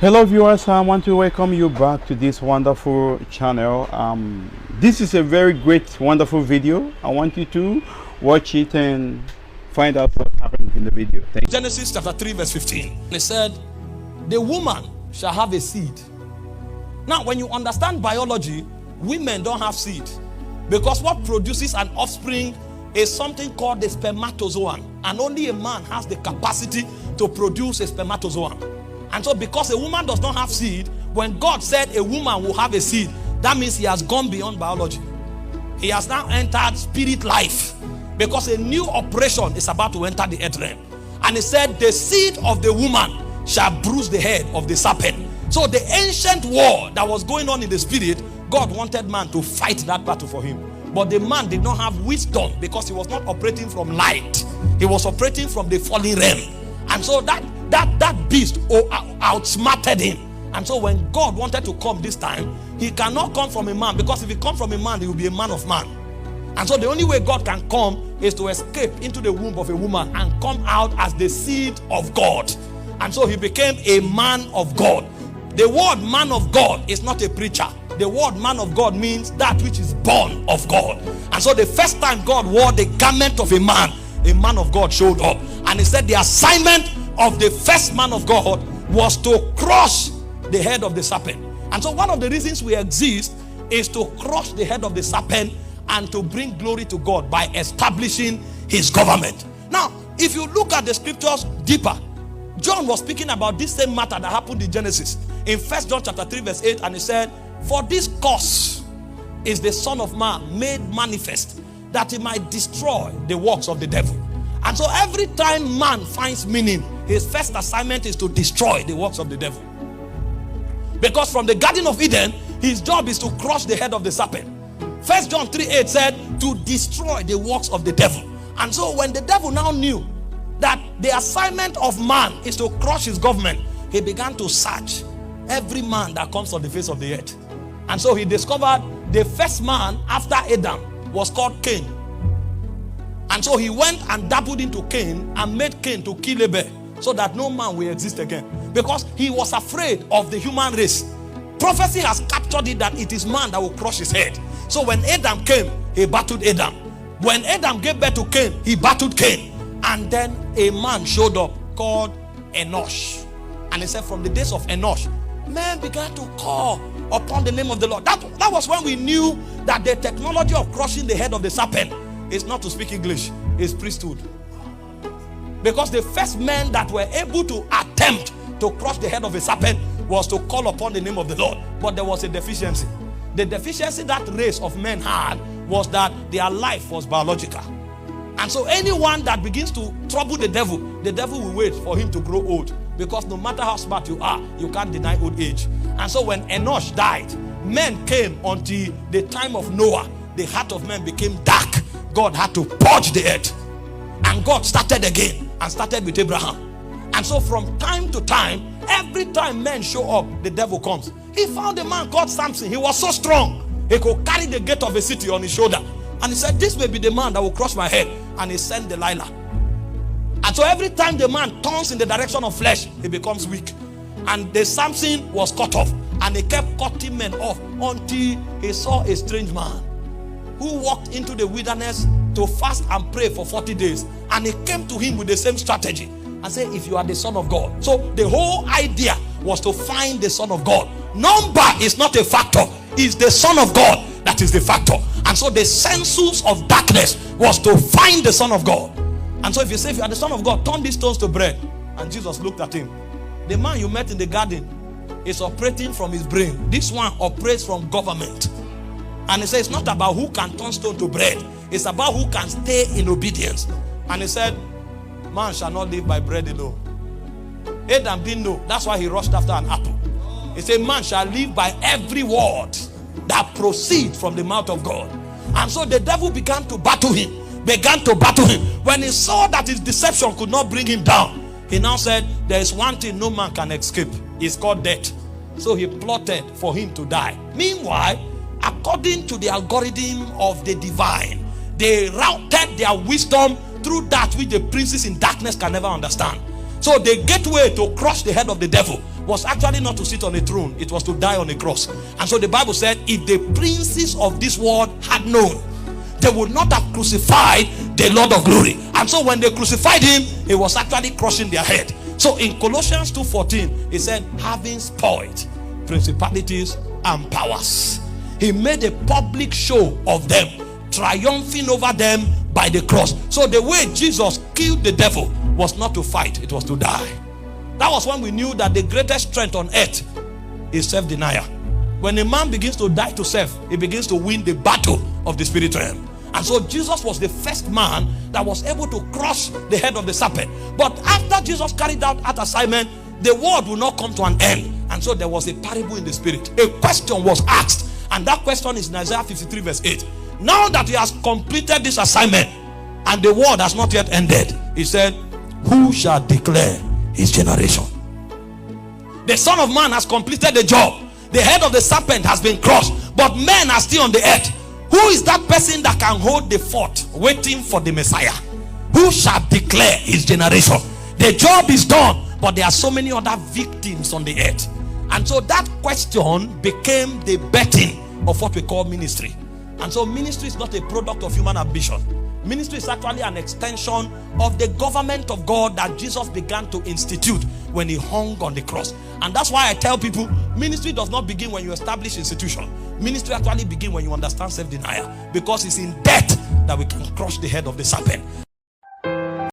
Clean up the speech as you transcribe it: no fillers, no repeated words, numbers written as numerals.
Hello viewers, I want to welcome you back to this wonderful channel. This is a very great, wonderful video. I want you to watch it and find out what happened in the video. Thank you. Genesis chapter 3 verse 15. It said, the woman shall have a seed. Now when you understand biology, women don't have seed. Because what produces an offspring is something called the spermatozoa. And only a man has the capacity to produce a spermatozoa. And so because a woman does not have seed, when God said a woman will have a seed, that means he has gone beyond biology. He has now entered spirit life, because a new operation is about to enter the earth realm. And he said the seed of the woman shall bruise the head of the serpent. So the ancient war that was going on in the spirit, God wanted man to fight that battle for him. But the man did not have wisdom, because he was not operating from light. He was operating from the fallen realm. And so that beast outsmarted him. And so when God wanted to come this time, he cannot come from a man, because if he comes from a man, he will be a man of man. And so the only way God can come is to escape into the womb of a woman and come out as the seed of God. And so he became a man of God. The word man of God is not a preacher. The word man of God means that which is born of God. And so the first time God wore the garment of a man of God showed up. And he said the assignment of the first man of God was to crush the head of the serpent. And so one of the reasons we exist is to crush the head of the serpent and to bring glory to God by establishing his government. Now, if you look at the scriptures deeper, John was speaking about this same matter that happened in Genesis. In 1 John chapter 3 verse 8, and he said, for this cause is the Son of Man made manifest, that he might destroy the works of the devil. And so every time man finds meaning, his first assignment is to destroy the works of the devil. Because from the Garden of Eden, his job is to crush the head of the serpent. 1 John 3:8 said to destroy the works of the devil. And so when the devil now knew that the assignment of man is to crush his government, he began to search every man that comes on the face of the earth. And so he discovered the first man after Adam was called Cain. And so he went and dabbled into Cain and made Cain to kill Abel, so that no man will exist again, because he was afraid of the human race. Prophecy has captured it that it is man that will crush his head. So when Adam came, he battled Adam. When Adam gave birth to Cain, he battled Cain. And then a man showed up called Enosh. And he said from the days of Enosh, men began to call upon the name of the Lord. That was when we knew that the technology of crushing the head of the serpent is not to speak English, it's priesthood. Because the first men that were able to attempt to crush the head of a serpent was to call upon the name of the Lord. But there was a deficiency. The deficiency that race of men had was that their life was biological. And so anyone that begins to trouble the devil will wait for him to grow old. Because no matter how smart you are, you can't deny old age. And so when Enosh died, men came until the time of Noah. The heart of men became dark. God had to purge the earth. And God started again, and started with Abraham. And so from time to time, every time men show up, the devil comes. He found a man called Samson. He was so strong, he could carry the gate of a city on his shoulder. And he said, this may be the man that will crush my head. And he sent Delilah. And so every time the man turns in the direction of flesh, he becomes weak. And the Samson was cut off. And he kept cutting men off until he saw a strange man who walked into the wilderness to fast and pray for 40 days. And he came to him with the same strategy and said, if you are the Son of God. So the whole idea was to find the Son of God. Number is not a factor. It's the Son of God that is the factor. And so the census of darkness was to find the Son of God. And so if you say, if you are the Son of God, turn these stones to bread. And Jesus looked at him. The man you met in the garden is operating from his brain. This one operates from government. And he says, it's not about who can turn stone to bread. It's about who can stay in obedience. And he said, man shall not live by bread alone. Adam didn't know. That's why he rushed after an apple. He said, man shall live by every word that proceeds from the mouth of God. And so the devil began to battle him. When he saw that his deception could not bring him down, he now said, there is one thing no man can escape. It's called death. So he plotted for him to die. Meanwhile, according to the algorithm of the divine, they routed their wisdom through that which the princes in darkness can never understand. So So the gateway to crush the head of the devil was actually not to sit on a throne, it was to die on a cross. And so the Bible said, if the princes of this world had known, they would not have crucified the Lord of glory. And so when they crucified him, he was actually crushing their head. So in Colossians 2:14, he said, having spoiled principalities and powers, he made a public show of them, triumphing over them by the cross. So the way Jesus killed the devil was not to fight, it was to die. That was when we knew that the greatest strength on earth is self-denial. When a man begins to die to self, he begins to win the battle of the spirit realm. And so Jesus was the first man that was able to crush the head of the serpent. But after Jesus carried out that assignment, the world will not come to an end. And so there was a parable in the spirit. A question was asked, and that question is in Isaiah 53 verse 8. Now that he has completed this assignment and the world has not yet ended, he said, who shall declare his generation? The Son of Man has completed the job. The head of the serpent has been crushed, but men are still on the earth. Who is that person that can hold the fort waiting for the Messiah? Who shall declare his generation? The job is done, but there are so many other victims on the earth. And so that question became the betting of what we call ministry. And so ministry is not a product of human ambition. Ministry is actually an extension of the government of God that Jesus began to institute when he hung on the cross. And that's why I tell people, ministry does not begin when you establish institution. Ministry actually begins when you understand self-denial, because it's in death that we can crush the head of the serpent.